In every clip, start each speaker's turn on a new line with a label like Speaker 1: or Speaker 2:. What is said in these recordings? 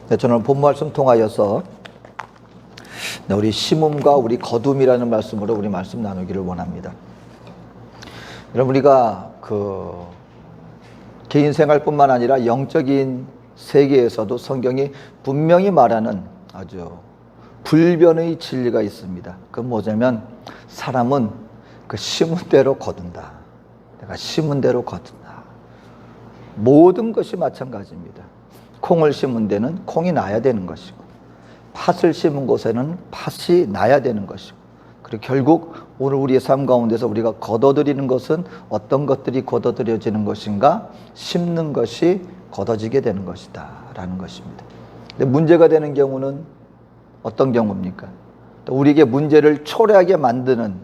Speaker 1: 네, 저는 본 말씀 통하여서 우리 심음과 우리 거둠이라는 말씀으로 우리 말씀 나누기를 원합니다. 여러분, 우리가 개인 생활뿐만 아니라 영적인 세계에서도 성경이 분명히 말하는 아주 불변의 진리가 있습니다. 그건 뭐냐면 사람은 그 심은 대로 거둔다. 내가 심은 대로 거둔다. 모든 것이 마찬가지입니다. 콩을 심은 데는 콩이 나야 되는 것이고, 팥을 심은 곳에는 팥이 나야 되는 것이고, 그리고 결국 오늘 우리의 삶 가운데서 우리가 거둬들이는 것은 어떤 것들이 거둬들여지는 것인가? 심는 것이 거둬지게 되는 것이다 라는 것입니다. 근데 문제가 되는 경우는 어떤 경우입니까? 또 우리에게 문제를 초래하게 만드는,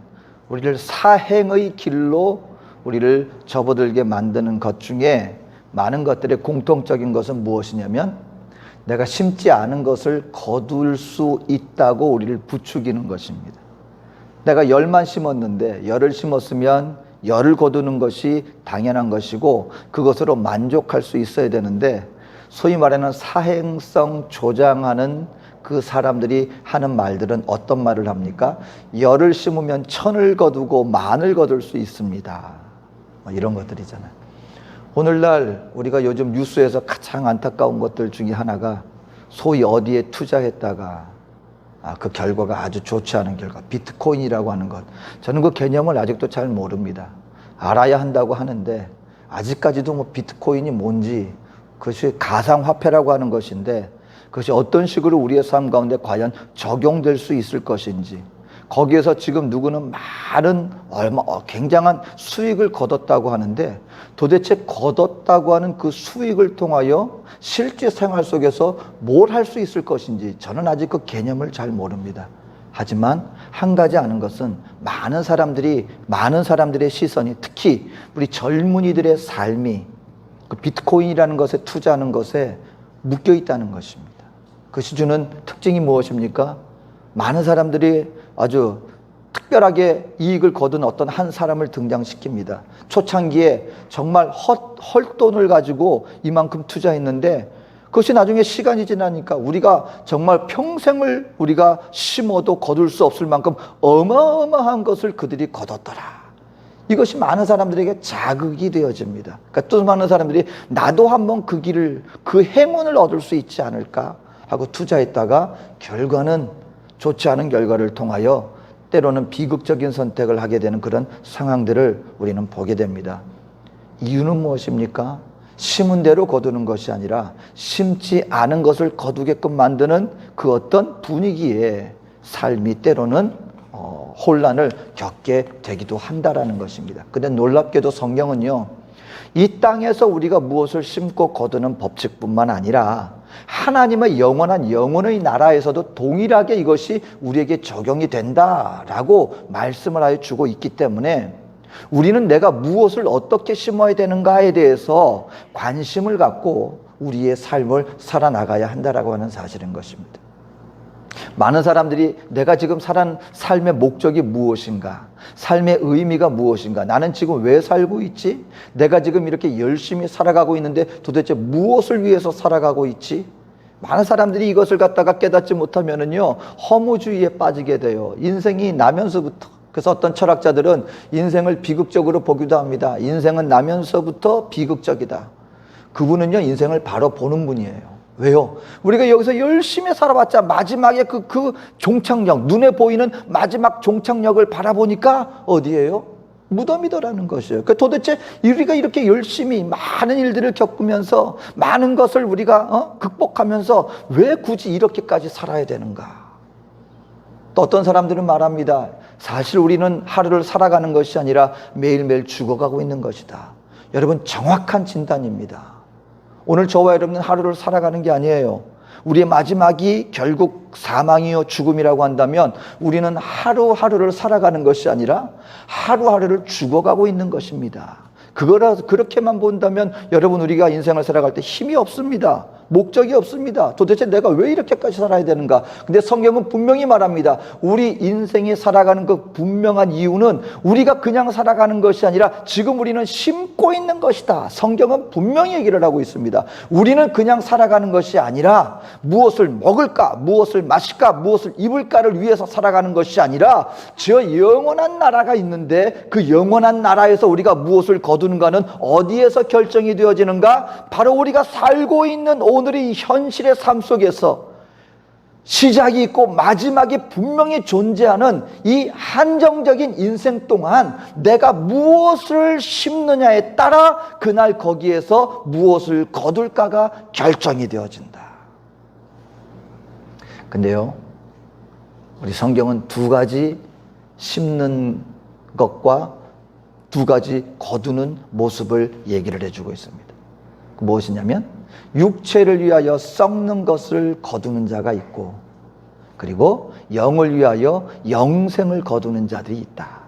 Speaker 1: 우리를 사행의 길로 우리를 접어들게 만드는 것 중에 많은 것들의 공통적인 것은 무엇이냐면 내가 심지 않은 것을 거둘 수 있다고 우리를 부추기는 것입니다. 내가 열만 심었는데 열을 심었으면 열을 거두는 것이 당연한 것이고 그것으로 만족할 수 있어야 되는데, 소위 말하는 사행성 조장하는 그 사람들이 하는 말들은 어떤 말을 합니까? 열을 심으면 천을 거두고 만을 거둘 수 있습니다. 이런 것들이잖아요. 오늘날 우리가 요즘 뉴스에서 가장 안타까운 것들 중에 하나가 소위 어디에 투자했다가 그 결과가 아주 좋지 않은 결과, 비트코인이라고 하는 것. 저는 그 개념을 아직도 잘 모릅니다. 알아야 한다고 하는데 아직까지도 뭐 비트코인이 뭔지, 그것이 가상화폐라고 하는 것인데 그것이 어떤 식으로 우리의 삶 가운데 과연 적용될 수 있을 것인지, 거기에서 지금 누구는 많은 굉장한 수익을 거뒀다고 하는데 도대체 거뒀다고 하는 그 수익을 통하여 실제 생활 속에서 뭘 할 수 있을 것인지 저는 아직 그 개념을 잘 모릅니다. 하지만 한 가지 아는 것은 많은 사람들의 시선이, 특히 우리 젊은이들의 삶이 그 비트코인이라는 것에 투자하는 것에 묶여 있다는 것입니다. 그것이 주는 특징이 무엇입니까? 많은 사람들이 아주 특별하게 이익을 거둔 어떤 한 사람을 등장시킵니다. 초창기에 정말 헐돈을 가지고 이만큼 투자했는데 그것이 나중에 시간이 지나니까 우리가 정말 평생을 우리가 심어도 거둘 수 없을 만큼 어마어마한 것을 그들이 거뒀더라. 이것이 많은 사람들에게 자극이 되어집니다. 그러니까 또 많은 사람들이 나도 한번 그 길을, 그 행운을 얻을 수 있지 않을까 하고 투자했다가 결과는 좋지 않은 결과를 통하여 때로는 비극적인 선택을 하게 되는 그런 상황들을 우리는 보게 됩니다. 이유는 무엇입니까? 심은 대로 거두는 것이 아니라 심지 않은 것을 거두게끔 만드는 그 어떤 분위기에 삶이 때로는 혼란을 겪게 되기도 한다라는 것입니다. 근데 놀랍게도 성경은요, 이 땅에서 우리가 무엇을 심고 거두는 법칙뿐만 아니라 하나님의 영원한 영혼의 나라에서도 동일하게 이것이 우리에게 적용이 된다라고 말씀을 하여 주고 있기 때문에 우리는 내가 무엇을 어떻게 심어야 되는가에 대해서 관심을 갖고 우리의 삶을 살아나가야 한다라고 하는 사실인 것입니다. 많은 사람들이 내가 지금 살아가는 삶의 목적이 무엇인가, 삶의 의미가 무엇인가, 나는 지금 왜 살고 있지, 내가 지금 이렇게 열심히 살아가고 있는데 도대체 무엇을 위해서 살아가고 있지, 많은 사람들이 이것을 갖다가 깨닫지 못하면은요 허무주의에 빠지게 돼요. 인생이 나면서부터. 그래서 어떤 철학자들은 인생을 비극적으로 보기도 합니다. 인생은 나면서부터 비극적이다. 그분은요 인생을 바로 보는 분이에요. 왜요? 우리가 여기서 열심히 살아봤자 마지막에 그 종착역, 눈에 보이는 마지막 종착역을 바라보니까 어디예요? 무덤이더라는 것이에요. 도대체 우리가 이렇게 열심히 많은 일들을 겪으면서 많은 것을 우리가 극복하면서 왜 굳이 이렇게까지 살아야 되는가? 또 어떤 사람들은 말합니다. 사실 우리는 하루를 살아가는 것이 아니라 매일매일 죽어가고 있는 것이다. 여러분, 정확한 진단입니다. 오늘 저와 여러분은 하루를 살아가는 게 아니에요. 우리의 마지막이 결국 사망이요 죽음이라고 한다면 우리는 하루하루를 살아가는 것이 아니라 하루하루를 죽어가고 있는 것입니다. 그렇게만 본다면 여러분, 우리가 인생을 살아갈 때 힘이 없습니다. 목적이 없습니다. 도대체 내가 왜 이렇게까지 살아야 되는가? 근데 성경은 분명히 말합니다. 우리 인생이 살아가는 그 분명한 이유는 우리가 그냥 살아가는 것이 아니라 지금 우리는 심고 있는 것이다. 성경은 분명히 얘기를 하고 있습니다. 우리는 그냥 살아가는 것이 아니라 무엇을 먹을까, 무엇을 마실까, 무엇을 입을까를 위해서 살아가는 것이 아니라 저 영원한 나라가 있는데 그 영원한 나라에서 우리가 무엇을 거두는가는 어디에서 결정이 되어지는가? 바로 우리가 살고 있는 오늘의 현실의 삶 속에서 시작이 있고 마지막이 분명히 존재하는 이 한정적인 인생 동안 내가 무엇을 심느냐에 따라 그날 거기에서 무엇을 거둘까가 결정이 되어진다. 근데요, 우리 성경은 두 가지 심는 것과 두 가지 거두는 모습을 얘기를 해주고 있습니다. 무엇이냐면 육체를 위하여 썩는 것을 거두는 자가 있고, 그리고 영을 위하여 영생을 거두는 자들이 있다.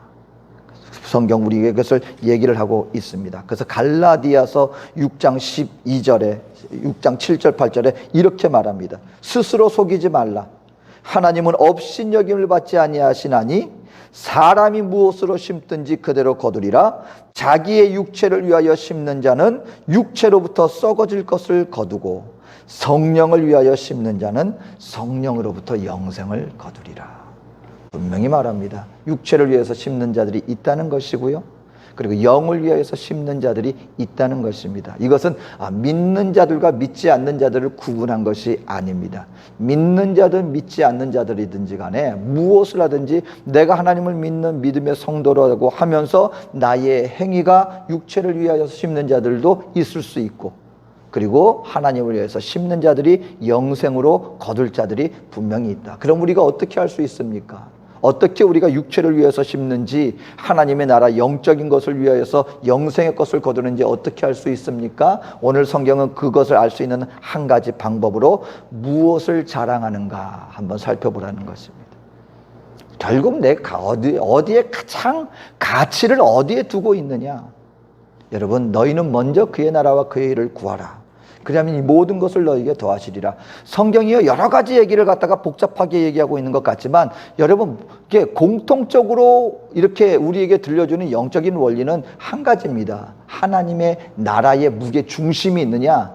Speaker 1: 성경 우리에게 그것을 얘기를 하고 있습니다. 그래서 갈라디아서 6장 12절에 6장 7절 8절에 이렇게 말합니다. 스스로 속이지 말라. 하나님은 업신여김을 받지 아니하시나니 사람이 무엇으로 심든지 그대로 거두리라. 자기의 육체를 위하여 심는 자는 육체로부터 썩어질 것을 거두고 성령을 위하여 심는 자는 성령으로부터 영생을 거두리라. 분명히 말합니다. 육체를 위해서 심는 자들이 있다는 것이고요, 그리고 영을 위하여서 심는 자들이 있다는 것입니다. 이것은 믿는 자들과 믿지 않는 자들을 구분한 것이 아닙니다. 믿는 자든 믿지 않는 자들이든지 간에 무엇을 하든지 내가 하나님을 믿는 믿음의 성도라고 하면서 나의 행위가 육체를 위하여서 심는 자들도 있을 수 있고, 그리고 하나님을 위해서 심는 자들이 영생으로 거둘 자들이 분명히 있다. 그럼 우리가 어떻게 할 수 있습니까? 어떻게 우리가 육체를 위해서 심는지, 하나님의 나라 영적인 것을 위하여서 영생의 것을 거두는지 어떻게 할 수 있습니까? 오늘 성경은 그것을 알 수 있는 한 가지 방법으로 무엇을 자랑하는가 한번 살펴보라는 것입니다. 결국 내가 어디에 가장 가치를 어디에 두고 있느냐? 여러분, 너희는 먼저 그의 나라와 그의 일을 구하라. 그러면 이 모든 것을 너에게 더하시리라. 성경이요, 여러 가지 얘기를 갖다가 복잡하게 얘기하고 있는 것 같지만 여러분, 이게 공통적으로 이렇게 우리에게 들려주는 영적인 원리는 한 가지입니다. 하나님의 나라의 무게 중심이 있느냐,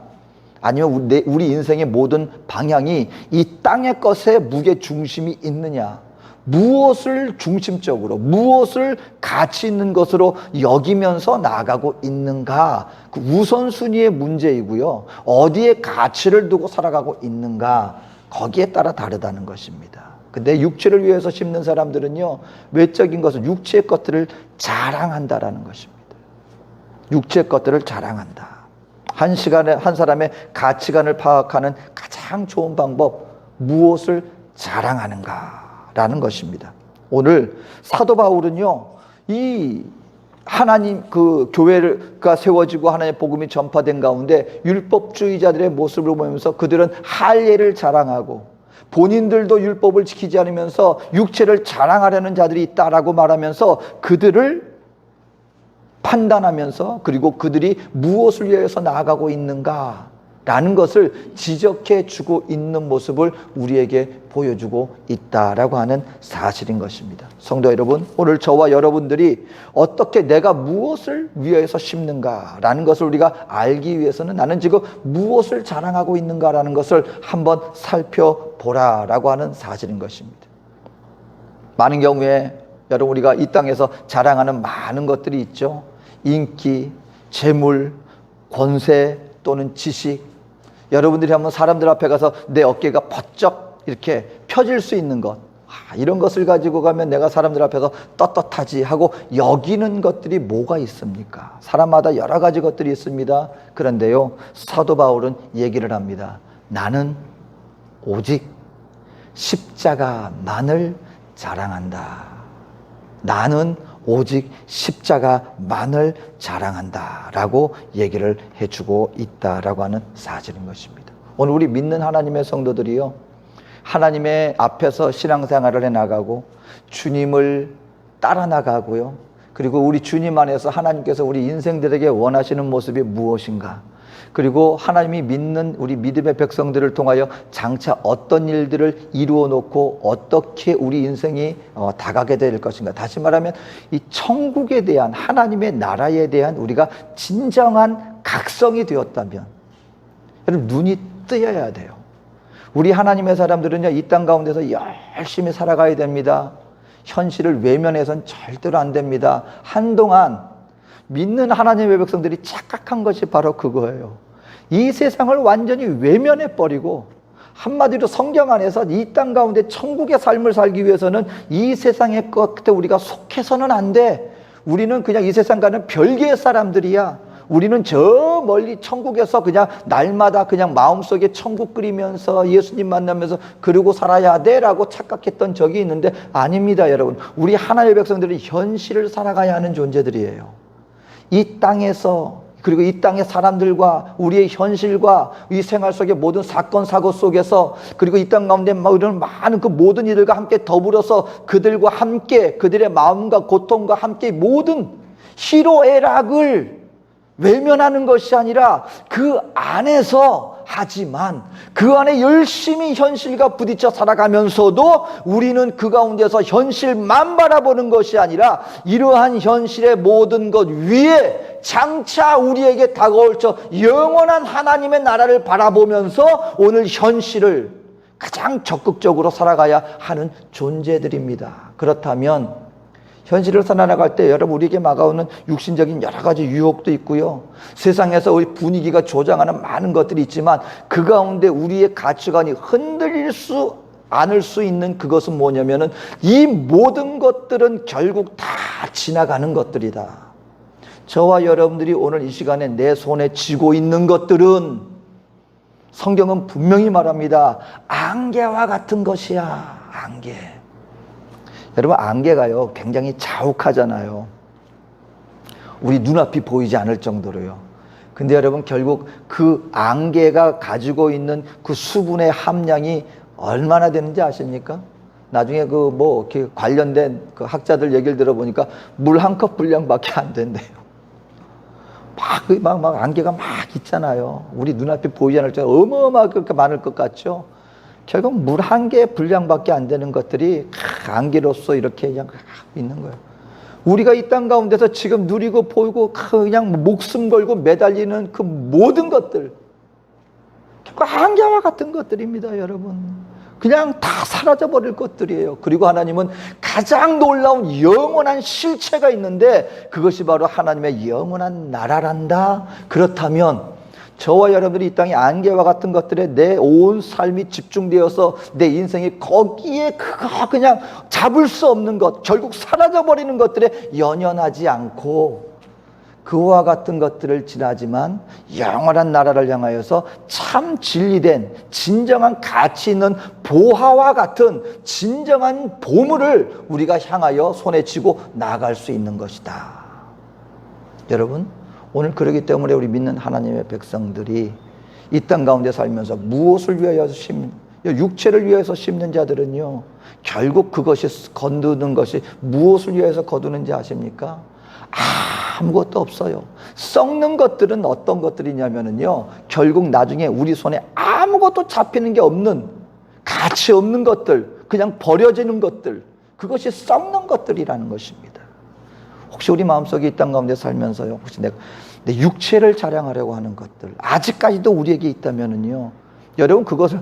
Speaker 1: 아니면 우리 인생의 모든 방향이 이 땅의 것에 무게 중심이 있느냐, 무엇을 중심적으로, 무엇을 가치 있는 것으로 여기면서 나아가고 있는가, 그 우선순위의 문제이고요, 어디에 가치를 두고 살아가고 있는가, 거기에 따라 다르다는 것입니다. 근데 육체를 위해서 심는 사람들은요, 외적인 것을, 육체의 것들을 자랑한다라는 것입니다. 육체의 것들을 자랑한다. 한 사람의 가치관을 파악하는 가장 좋은 방법, 무엇을 자랑하는가 라는 것입니다. 오늘 사도 바울은요, 이 하나님 그 교회가 세워지고 하나님의 복음이 전파된 가운데 율법주의자들의 모습을 보면서 그들은 할례를 자랑하고 본인들도 율법을 지키지 않으면서 육체를 자랑하려는 자들이 있다라고 말하면서 그들을 판단하면서, 그리고 그들이 무엇을 위해서 나아가고 있는가 라는 것을 지적해 주고 있는 모습을 우리에게 보여주고 있다라고 하는 사실인 것입니다. 성도 여러분, 오늘 저와 여러분들이 어떻게 내가 무엇을 위해서 심는가라는 것을 우리가 알기 위해서는 나는 지금 무엇을 자랑하고 있는가라는 것을 한번 살펴보라라고 하는 사실인 것입니다. 많은 경우에 여러분, 우리가 이 땅에서 자랑하는 많은 것들이 있죠. 인기, 재물, 권세 또는 지식. 여러분들이 한번 사람들 앞에 가서 내 어깨가 번쩍 이렇게 펴질 수 있는 것, 이런 것을 가지고 가면 내가 사람들 앞에서 떳떳하지 하고 여기는 것들이 뭐가 있습니까? 사람마다 여러 가지 것들이 있습니다. 그런데요, 사도 바울은 얘기를 합니다. 나는 오직 십자가만을 자랑한다. 나는 오직 십자가만을 자랑한다 라고 얘기를 해주고 있다라고 하는 사실인 것입니다. 오늘 우리 믿는 하나님의 성도들이요, 하나님의 앞에서 신앙생활을 해나가고 주님을 따라 나가고요, 그리고 우리 주님 안에서 하나님께서 우리 인생들에게 원하시는 모습이 무엇인가? 그리고 하나님이 믿는 우리 믿음의 백성들을 통하여 장차 어떤 일들을 이루어 놓고 어떻게 우리 인생이 다가게 될 것인가. 다시 말하면 이 천국에 대한, 하나님의 나라에 대한 우리가 진정한 각성이 되었다면, 여러분, 눈이 뜨여야 돼요. 우리 하나님의 사람들은요, 이 땅 가운데서 열심히 살아가야 됩니다. 현실을 외면해서는 절대로 안 됩니다. 한동안 믿는 하나님의 백성들이 착각한 것이 바로 그거예요. 이 세상을 완전히 외면해버리고, 한마디로 성경 안에서 이 땅 가운데 천국의 삶을 살기 위해서는 이 세상의 것에 우리가 속해서는 안 돼. 우리는 그냥 이 세상과는 별개의 사람들이야. 우리는 저 멀리 천국에서 그냥 날마다 그냥 마음속에 천국 그리면서 예수님 만나면서 그러고 살아야 돼라고 착각했던 적이 있는데, 아닙니다, 여러분. 우리 하나님의 백성들은 현실을 살아가야 하는 존재들이에요. 이 땅에서, 그리고 이 땅의 사람들과 우리의 현실과 이 생활 속의 모든 사건 사고 속에서, 그리고 이 땅 가운데 이런 많은 그 모든 이들과 함께 더불어서 그들과 함께 그들의 마음과 고통과 함께 모든 희로애락을 외면하는 것이 아니라 그 안에서, 하지만 그 안에 열심히 현실과 부딪혀 살아가면서도 우리는 그 가운데서 현실만 바라보는 것이 아니라 이러한 현실의 모든 것 위에 장차 우리에게 다가올 저 영원한 하나님의 나라를 바라보면서 오늘 현실을 가장 적극적으로 살아가야 하는 존재들입니다. 그렇다면 현실을 살아나갈 때 여러분, 우리에게 막아오는 육신적인 여러 가지 유혹도 있고요, 세상에서 우리 분위기가 조장하는 많은 것들이 있지만 그 가운데 우리의 가치관이 흔들릴 수 않을 수 있는 그것은 뭐냐면은 이 모든 것들은 결국 다 지나가는 것들이다. 저와 여러분들이 오늘 이 시간에 내 손에 쥐고 있는 것들은 성경은 분명히 말합니다. 안개와 같은 것이야. 안개. 여러분, 안개가요 굉장히 자욱하잖아요. 우리 눈앞이 보이지 않을 정도로요. 근데 여러분, 결국 그 안개가 가지고 있는 그 수분의 함량이 얼마나 되는지 아십니까? 나중에 그 뭐 이렇게 관련된 그 학자들 얘기를 들어보니까 물 한 컵 분량밖에 안 된대요. 막 안개가 막 있잖아요. 우리 눈앞에 보이지 않을 정도로 어마어마하게 그렇게 많을 것 같죠? 결국 물 한 개의 분량밖에 안 되는 것들이 안개로서 이렇게 그냥 있는 거예요. 우리가 이 땅 가운데서 지금 누리고 보이고 그냥 목숨 걸고 매달리는 그 모든 것들, 결국 안개와 같은 것들입니다, 여러분. 그냥 다 사라져버릴 것들이에요. 그리고 하나님은 가장 놀라운 영원한 실체가 있는데 그것이 바로 하나님의 영원한 나라란다. 그렇다면 저와 여러분들이 이 땅의 안개와 같은 것들에 내 온 삶이 집중되어서 내 인생이 거기에 그거 그냥 잡을 수 없는 것, 결국 사라져버리는 것들에 연연하지 않고 그와 같은 것들을 지나지만 영원한 나라를 향하여서 참 진리된 진정한 가치 있는 보화와 같은 진정한 보물을 우리가 향하여 손에 쥐고 나아갈 수 있는 것이다. 여러분, 오늘 그러기 때문에 우리 믿는 하나님의 백성들이 이 땅 가운데 살면서 무엇을 위하여 육체를 위해서 심는 자들은요, 결국 그것이 거두는 것이 무엇을 위해서 거두는지 아십니까? 아무것도 없어요. 썩는 것들은 어떤 것들이냐면요, 결국 나중에 우리 손에 아무것도 잡히는 게 없는, 가치 없는 것들, 그냥 버려지는 것들, 그것이 썩는 것들이라는 것입니다. 혹시 우리 마음속에 이 땅 가운데 살면서요, 혹시 내 육체를 자랑하려고 하는 것들 아직까지도 우리에게 있다면은요, 여러분, 그것을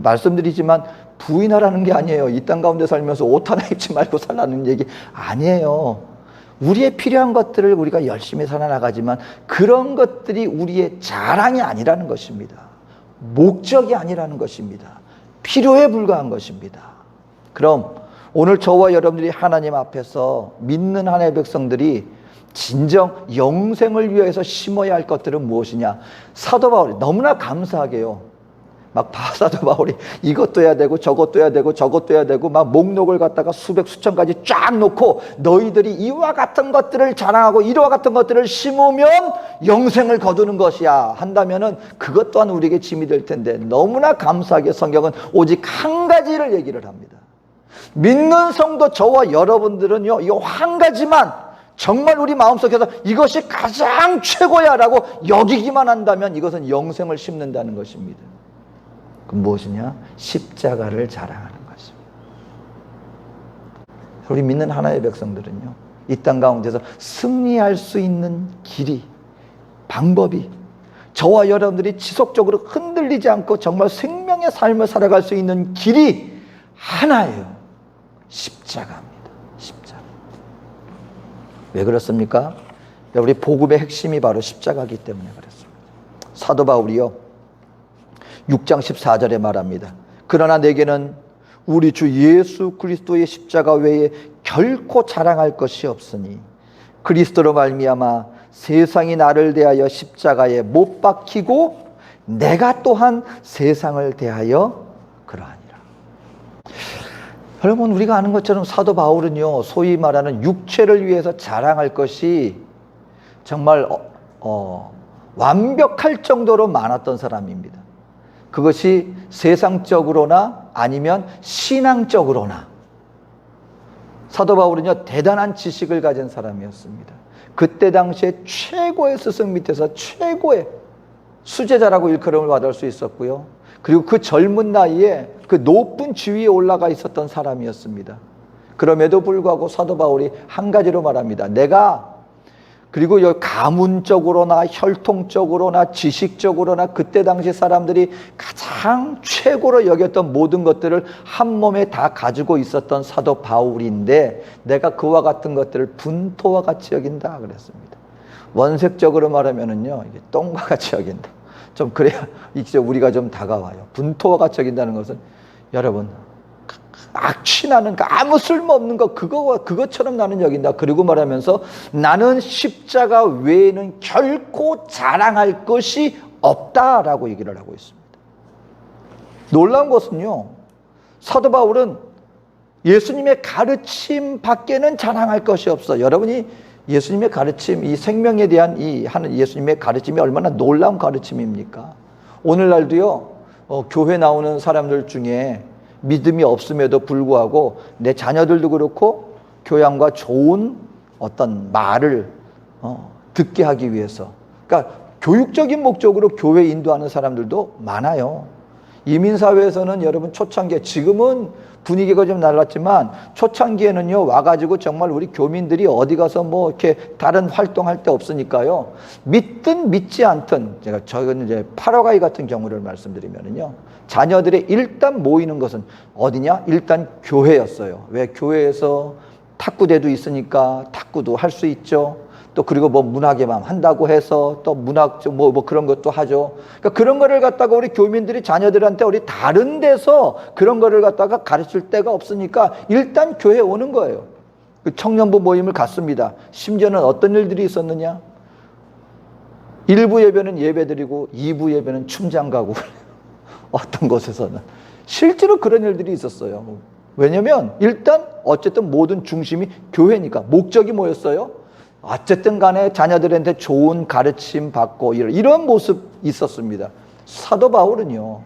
Speaker 1: 말씀드리지만 부인하라는 게 아니에요. 이 땅 가운데 살면서 옷 하나 입지 말고 살라는 얘기 아니에요. 우리의 필요한 것들을 우리가 열심히 살아나가지만 그런 것들이 우리의 자랑이 아니라는 것입니다. 목적이 아니라는 것입니다. 필요에 불과한 것입니다. 그럼 오늘 저와 여러분들이 하나님 앞에서 믿는 하나님의 백성들이 진정 영생을 위해서 심어야 할 것들은 무엇이냐? 사도 바울이 너무나 감사하게요, 막 사도 바울이 이것도 해야 되고 저것도 해야 되고 저것도 해야 되고 막 목록을 갖다가 수천 가지 쫙 놓고 너희들이 이와 같은 것들을 자랑하고 이와 같은 것들을 심으면 영생을 거두는 것이야 한다면은 그것 또한 우리에게 짐이 될 텐데, 너무나 감사하게 성경은 오직 한 가지를 얘기를 합니다. 믿는 성도 저와 여러분들은요, 이 한 가지만 정말 우리 마음속에서 이것이 가장 최고야 라고 여기기만 한다면 이것은 영생을 심는다는 것입니다. 그럼 무엇이냐? 십자가를 자랑하는 것입니다. 우리 믿는 하나의 백성들은요, 이 땅 가운데서 승리할 수 있는 길이, 방법이, 저와 여러분들이 지속적으로 흔들리지 않고 정말 생명의 삶을 살아갈 수 있는 길이 하나예요. 십자가입니다. 십자가. 왜 그렇습니까? 우리 복음의 핵심이 바로 십자가이기 때문에 그렇습니다. 사도 바울이요, 6장 14절에 말합니다. 그러나 내게는 우리 주 예수 그리스도의 십자가 외에 결코 자랑할 것이 없으니 그리스도로 말미암아 세상이 나를 대하여 십자가에 못 박히고 내가 또한 세상을 대하여 그러하니라. 여러분, 우리가 아는 것처럼 사도 바울은요, 소위 말하는 육체를 위해서 자랑할 것이 정말 완벽할 정도로 많았던 사람입니다. 그것이 세상적으로나 아니면 신앙적으로나. 사도 바울은요, 대단한 지식을 가진 사람이었습니다. 그때 당시에 최고의 스승 밑에서 최고의 수제자라고 일컬음을 받을 수 있었고요. 그리고 그 젊은 나이에 그 높은 지위에 올라가 있었던 사람이었습니다. 그럼에도 불구하고 사도 바울이 한 가지로 말합니다. 내가, 그리고 가문적으로나 혈통적으로나 지식적으로나 그때 당시 사람들이 가장 최고로 여겼던 모든 것들을 한 몸에 다 가지고 있었던 사도 바울인데 내가 그와 같은 것들을 분토와 같이 여긴다 그랬습니다. 원색적으로 말하면은요, 이게 똥과 같이 여긴다. 좀 그래야 이제 우리가 좀 다가와요. 분토와 같이 여긴다는 것은 여러분, 악취나는 거, 아무 쓸모없는 거, 그것처럼 나는 여긴다. 그리고 말하면서 나는 십자가 외에는 결코 자랑할 것이 없다라고 얘기를 하고 있습니다. 놀라운 것은요, 사도 바울은 예수님의 가르침 밖에는 자랑할 것이 없어. 여러분이 예수님의 가르침, 이 생명에 대한 이 하는 예수님의 가르침이 얼마나 놀라운 가르침입니까? 오늘날도요, 교회 나오는 사람들 중에 믿음이 없음에도 불구하고 내 자녀들도 그렇고 교양과 좋은 어떤 말을 듣게 하기 위해서, 그러니까 교육적인 목적으로 교회 인도하는 사람들도 많아요. 이민사회에서는 여러분 초창기에, 지금은 분위기가 좀 달랐지만 초창기에는요, 와가지고 정말 우리 교민들이 어디 가서 뭐 이렇게 다른 활동할 데 없으니까요, 믿든 믿지 않든, 저는 이제 파라과이 같은 경우를 말씀드리면은요, 자녀들의 일단 모이는 것은 어디냐? 일단 교회였어요. 왜? 교회에서 탁구대도 있으니까 탁구도 할 수 있죠. 또 그리고 뭐 문학에만 한다고 해서 또 문학 뭐 그런 것도 하죠. 그러니까 그런 거를 갖다가 우리 교민들이 자녀들한테 우리 다른 데서 그런 거를 갖다가 가르칠 데가 없으니까 일단 교회에 오는 거예요. 그 청년부 모임을 갔습니다. 심지어는 어떤 일들이 있었느냐? 1부 예배는 예배드리고 2부 예배는 춤장 가고 어떤 곳에서는 실제로 그런 일들이 있었어요. 왜냐면 일단 어쨌든 모든 중심이 교회니까. 목적이 뭐였어요? 어쨌든 간에 자녀들한테 좋은 가르침 받고 이런 모습 있었습니다. 사도 바울은요,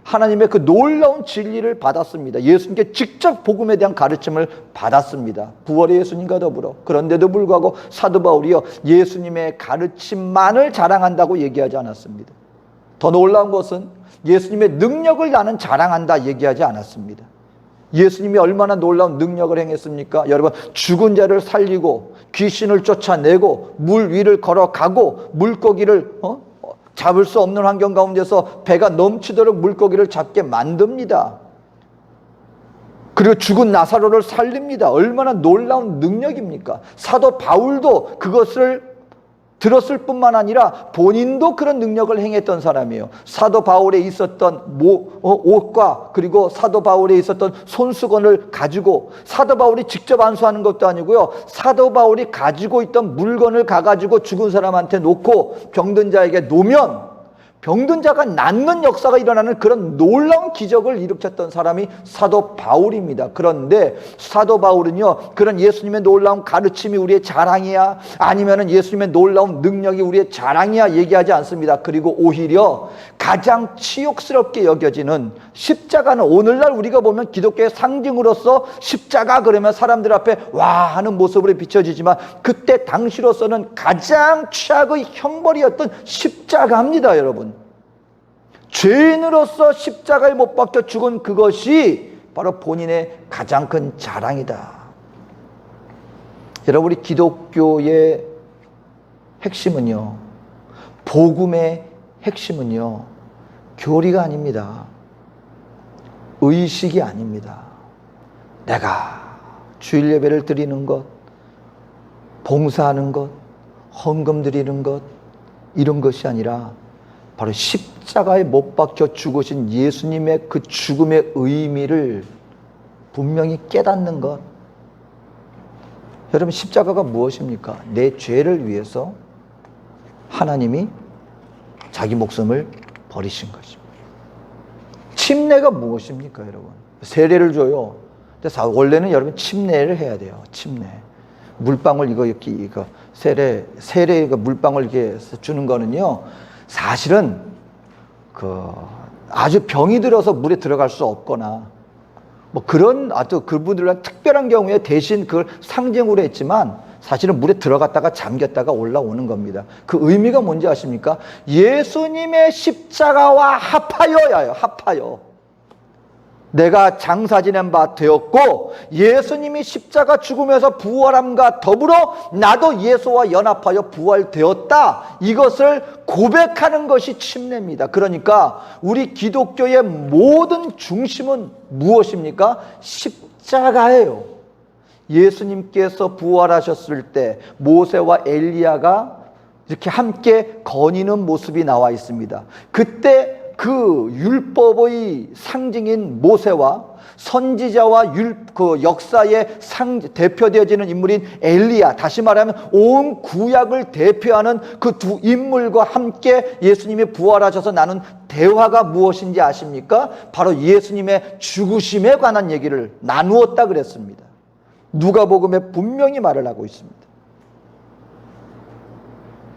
Speaker 1: 하나님의 그 놀라운 진리를 받았습니다. 예수님께 직접 복음에 대한 가르침을 받았습니다. 부활의 예수님과 더불어. 그런데도 불구하고 사도 바울이요, 예수님의 가르침만을 자랑한다고 얘기하지 않았습니다. 더 놀라운 것은 예수님의 능력을 나는 자랑한다 얘기하지 않았습니다. 예수님이 얼마나 놀라운 능력을 행했습니까? 여러분, 죽은 자를 살리고 귀신을 쫓아내고 물 위를 걸어가고 물고기를 잡을 수 없는 환경 가운데서 배가 넘치도록 물고기를 잡게 만듭니다. 그리고 죽은 나사로를 살립니다. 얼마나 놀라운 능력입니까? 사도 바울도 그것을 들었을 뿐만 아니라 본인도 그런 능력을 행했던 사람이에요. 사도 바울에 있었던 옷과 그리고 사도 바울에 있었던 손수건을 가지고, 사도 바울이 직접 안수하는 것도 아니고요, 사도 바울이 가지고 있던 물건을 가가지고 죽은 사람한테 놓고 병든 자에게 놓으면 병든 자가 낫는 역사가 일어나는 그런 놀라운 기적을 일으켰던 사람이 사도 바울입니다. 그런데 사도 바울은요, 그런 예수님의 놀라운 가르침이 우리의 자랑이야, 아니면은 예수님의 놀라운 능력이 우리의 자랑이야 얘기하지 않습니다. 그리고 오히려 가장 치욕스럽게 여겨지는 십자가는, 오늘날 우리가 보면 기독교의 상징으로서 십자가 그러면 사람들 앞에 와 하는 모습으로 비춰지지만, 그때 당시로서는 가장 최악의 형벌이었던 십자가입니다. 여러분, 죄인으로서 십자가에 못 박혀 죽은 그것이 바로 본인의 가장 큰 자랑이다. 여러분, 우리 기독교의 핵심은요, 복음의 핵심은요, 교리가 아닙니다. 의식이 아닙니다. 내가 주일 예배를 드리는 것, 봉사하는 것, 헌금 드리는 것, 이런 것이 아니라 바로 십자가에 못 박혀 죽으신 예수님의 그 죽음의 의미를 분명히 깨닫는 것. 여러분, 십자가가 무엇입니까? 내 죄를 위해서 하나님이 자기 목숨을 버리신 것입니다. 침례가 무엇입니까, 여러분? 세례를 줘요. 원래는 여러분 침례를 해야 돼요. 침례. 물방울 이거 세례 물방울 이렇게 주는 거는요, 사실은 아주 병이 들어서 물에 들어갈 수 없거나 뭐 그런 아주 그분들은 특별한 경우에 대신 그걸 상징으로 했지만, 사실은 물에 들어갔다가 잠겼다가 올라오는 겁니다. 그 의미가 뭔지 아십니까? 예수님의 십자가와 합하여야요. 합하여. 내가 장사 지낸 바 되었고, 예수님이 십자가 죽으면서 부활함과 더불어 나도 예수와 연합하여 부활되었다. 이것을 고백하는 것이 침례입니다. 그러니까 우리 기독교의 모든 중심은 무엇입니까? 십자가예요. 예수님께서 부활하셨을 때 모세와 엘리야가 이렇게 함께 거니는 모습이 나와 있습니다. 그때 그 율법의 상징인 모세와 선지자와 그 역사의 대표되어지는 인물인 엘리야, 다시 말하면 온 구약을 대표하는 그 두 인물과 함께 예수님이 부활하셔서 나눈 대화가 무엇인지 아십니까? 바로 예수님의 죽으심에 관한 얘기를 나누었다 그랬습니다. 누가복음에 분명히 말을 하고 있습니다.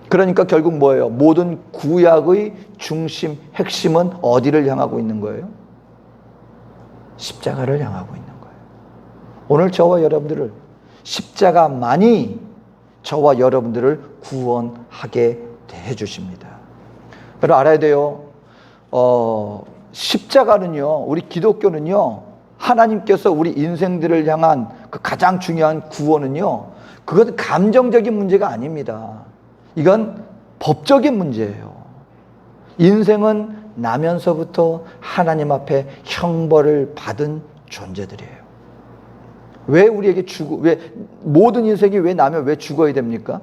Speaker 1: 그러니까 결국 뭐예요? 모든 구약의 중심, 핵심은 어디를 향하고 있는 거예요? 십자가를 향하고 있는 거예요. 오늘 저와 여러분들을, 십자가만이 저와 여러분들을 구원하게 해주십니다. 여러분 알아야 돼요. 십자가는요, 우리 기독교는요, 하나님께서 우리 인생들을 향한 그 가장 중요한 구원은요, 그것은 감정적인 문제가 아닙니다. 이건 법적인 문제예요. 인생은 나면서부터 하나님 앞에 형벌을 받은 존재들이에요. 왜 우리에게 왜 모든 인생이 왜 나면 왜 죽어야 됩니까?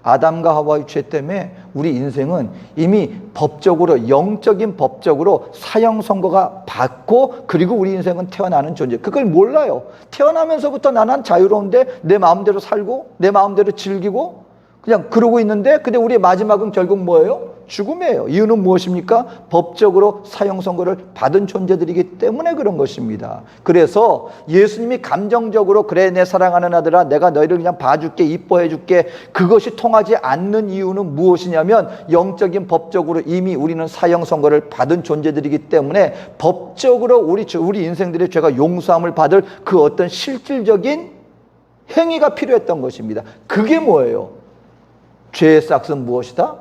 Speaker 1: 아담과 하와의 죄 때문에 우리 인생은 이미 법적으로, 영적인 법적으로 사형 선고가 받고, 그리고 우리 인생은 태어나는 존재. 그걸 몰라요. 태어나면서부터 나는 자유로운데 내 마음대로 살고 내 마음대로 즐기고 그냥 그러고 있는데, 근데 우리의 마지막은 결국 뭐예요? 죽음이에요. 이유는 무엇입니까? 법적으로 사형 선고를 받은 존재들이기 때문에 그런 것입니다. 그래서 예수님이 감정적으로 그래 내 사랑하는 아들아 내가 너희를 그냥 봐줄게, 이뻐해 줄게, 그것이 통하지 않는 이유는 무엇이냐면, 영적인 법적으로 이미 우리는 사형 선고를 받은 존재들이기 때문에 법적으로 우리 인생들의 죄가 용서함을 받을 그 어떤 실질적인 행위가 필요했던 것입니다. 그게 뭐예요? 죄의 싹은 무엇이다?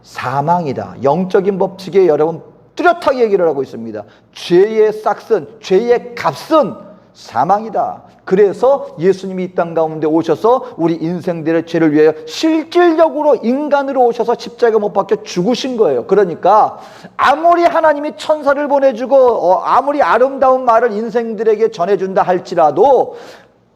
Speaker 1: 사망이다. 영적인 법칙에 여러분 뚜렷하게 얘기를 하고 있습니다. 죄의 싹은, 죄의 값은 사망이다. 그래서 예수님이 이 땅 가운데 오셔서 우리 인생들의 죄를 위하여 실질적으로 인간으로 오셔서 십자가에 못 박혀 죽으신 거예요. 그러니까 아무리 하나님이 천사를 보내주고 아무리 아름다운 말을 인생들에게 전해준다 할지라도,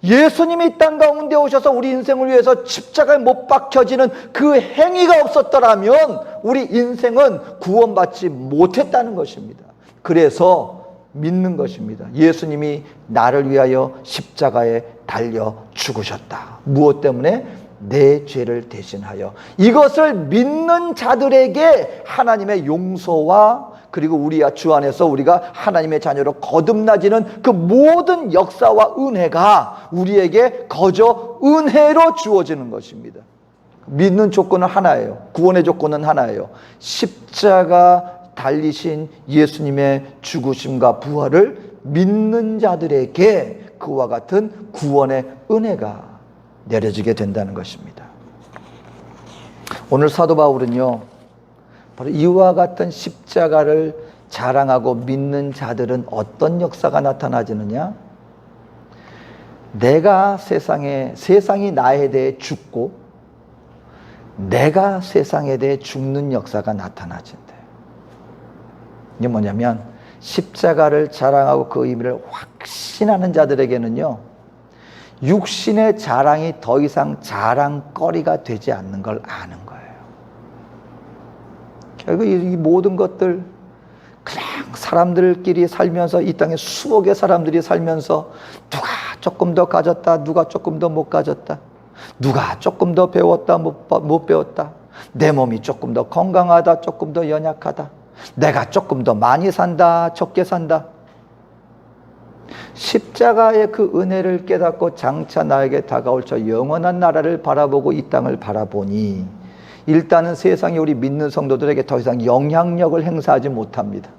Speaker 1: 예수님이 이 땅 가운데 오셔서 우리 인생을 위해서 십자가에 못 박혀지는 그 행위가 없었더라면 우리 인생은 구원받지 못했다는 것입니다. 그래서 믿는 것입니다. 예수님이 나를 위하여 십자가에 달려 죽으셨다. 무엇 때문에? 내 죄를 대신하여 이것을 믿는 자들에게 하나님의 용서와 그리고 우리와 주 안에서 우리가 하나님의 자녀로 거듭나지는 그 모든 역사와 은혜가 우리에게 거저 은혜로 주어지는 것입니다. 믿는 조건은 하나예요. 구원의 조건은 하나예요. 십자가 달리신 예수님의 죽으심과 부활을 믿는 자들에게 그와 같은 구원의 은혜가 내려지게 된다는 것입니다. 오늘 사도 바울은요, 바로 이와 같은 십자가를 자랑하고 믿는 자들은 어떤 역사가 나타나지느냐? 내가 세상이 나에 대해 죽고 내가 세상에 대해 죽는 역사가 나타나진대요. 이게 뭐냐면 십자가를 자랑하고 그 의미를 확신하는 자들에게는요, 육신의 자랑이 더 이상 자랑거리가 되지 않는 걸 아는 거예요. 결국 이 모든 것들 그냥 사람들끼리 살면서 이 땅에 수억의 사람들이 살면서 누가 조금 더 가졌다, 누가 조금 더 못 가졌다, 누가 조금 더 배웠다, 못 배웠다, 내 몸이 조금 더 건강하다, 조금 더 연약하다, 내가 조금 더 많이 산다, 적게 산다. 십자가의 그 은혜를 깨닫고 장차 나에게 다가올 저 영원한 나라를 바라보고 이 땅을 바라보니 일단은 세상에 우리 믿는 성도들에게 더 이상 영향력을 행사하지 못합니다.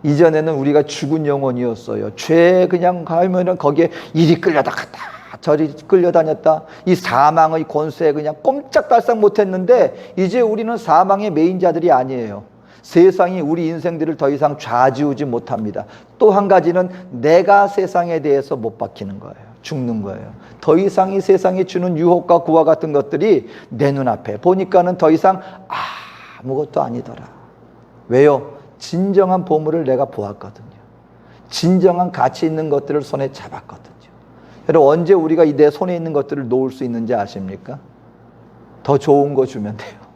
Speaker 1: 이전에는 우리가 죽은 영혼이었어요. 죄 그냥 가면은 거기에 이리 끌려다갔다 저리 끌려다녔다. 이 사망의 권세에 그냥 꼼짝달싹 못했는데 이제 우리는 사망의 메인자들이 아니에요. 세상이 우리 인생들을 더 이상 좌지우지 못합니다. 또 한 가지는 내가 세상에 대해서 못 박히는 거예요. 죽는 거예요. 더 이상 이 세상이 주는 유혹과 구와 같은 것들이 내 눈앞에 보니까는 더 이상 아무것도 아니더라. 왜요? 진정한 보물을 내가 보았거든요. 진정한 가치 있는 것들을 손에 잡았거든요. 여러분, 언제 우리가 내 손에 있는 것들을 놓을 수 있는지 아십니까? 더 좋은 거 주면 돼요.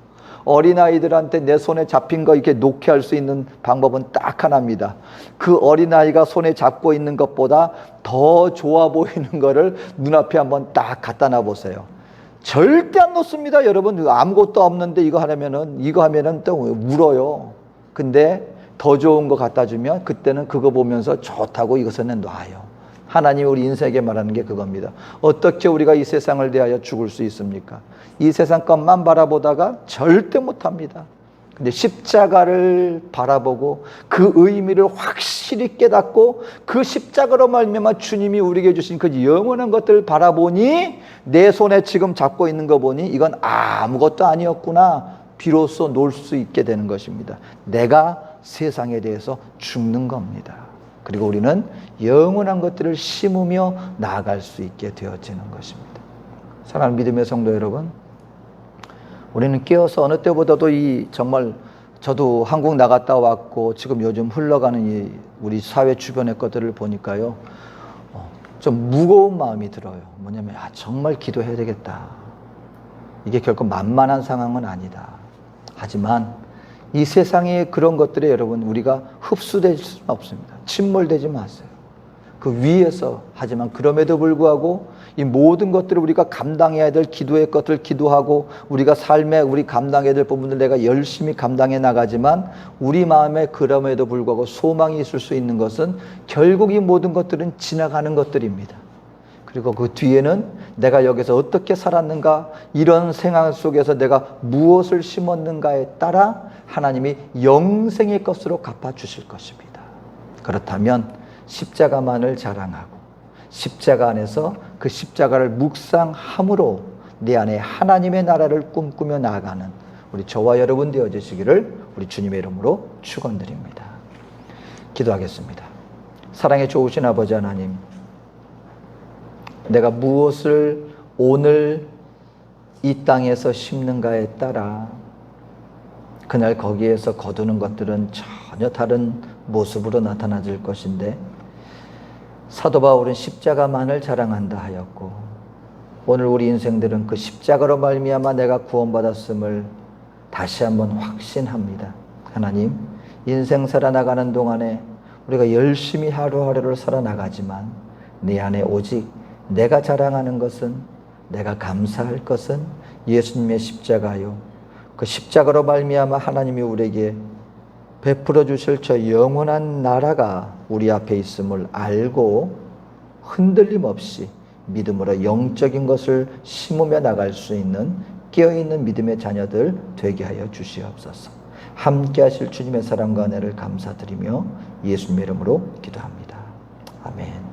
Speaker 1: 어린아이들한테 내 손에 잡힌 거 이렇게 놓게 할 수 있는 방법은 딱 하나입니다. 그 어린아이가 손에 잡고 있는 것보다 더 좋아 보이는 거를 눈앞에 한번 딱 갖다 놔 보세요. 절대 안 놓습니다. 여러분, 아무것도 없는데 이거 하면은 또 울어요. 근데 더 좋은 거 갖다 주면 그때는 그거 보면서 좋다고 이것은 놔요. 하나님이 우리 인생에게 말하는 게 그겁니다. 어떻게 우리가 이 세상을 대하여 죽을 수 있습니까? 이 세상 것만 바라보다가 절대 못합니다. 근데 십자가를 바라보고 그 의미를 확실히 깨닫고 그 십자가로 말미암아 주님이 우리에게 주신 그 영원한 것들을 바라보니 내 손에 지금 잡고 있는 거 보니 이건 아무것도 아니었구나. 비로소 놓을 수 있게 되는 것입니다. 내가 세상에 대해서 죽는 겁니다. 그리고 우리는 영원한 것들을 심으며 나아갈 수 있게 되어지는 것입니다. 사랑하는 믿음의 성도 여러분, 우리는 깨어서 어느 때보다도 정말 저도 한국 나갔다 왔고 지금 요즘 흘러가는 우리 사회 주변의 것들을 보니까요, 좀 무거운 마음이 들어요. 뭐냐면 정말 기도해야 되겠다. 이게 결코 만만한 상황은 아니다. 하지만 이 세상의 그런 것들에 여러분 우리가 흡수될 수는 없습니다. 침몰되지 마세요. 그 위에서 하지만 그럼에도 불구하고 이 모든 것들을 우리가 감당해야 될 기도의 것들 기도하고 우리가 삶에 우리 감당해야 될 부분들 내가 열심히 감당해 나가지만 우리 마음에 그럼에도 불구하고 소망이 있을 수 있는 것은 결국 이 모든 것들은 지나가는 것들입니다. 그리고 그 뒤에는 내가 여기서 어떻게 살았는가, 이런 생활 속에서 내가 무엇을 심었는가에 따라 하나님이 영생의 것으로 갚아주실 것입니다. 그렇다면 십자가만을 자랑하고 십자가 안에서 그 십자가를 묵상함으로 내 안에 하나님의 나라를 꿈꾸며 나아가는 우리 저와 여러분 되어주시기를 우리 주님의 이름으로 축원드립니다. 기도하겠습니다. 사랑의 좋으신 아버지 하나님, 내가 무엇을 오늘 이 땅에서 심는가에 따라 그날 거기에서 거두는 것들은 전혀 다른 모습으로 나타나질 것인데, 사도 바울은 십자가만을 자랑한다 하였고 오늘 우리 인생들은 그 십자가로 말미암아 내가 구원받았음을 다시 한번 확신합니다. 하나님, 인생 살아나가는 동안에 우리가 열심히 하루하루를 살아나가지만 내 안에 오직 내가 자랑하는 것은 내가 감사할 것은 예수님의 십자가요. 그 십자가로 말미암아 하나님이 우리에게 베풀어 주실 저 영원한 나라가 우리 앞에 있음을 알고 흔들림 없이 믿음으로 영적인 것을 심으며 나갈 수 있는 깨어있는 믿음의 자녀들 되게 하여 주시옵소서. 함께 하실 주님의 사랑과 은혜를 감사드리며 예수님의 이름으로 기도합니다. 아멘.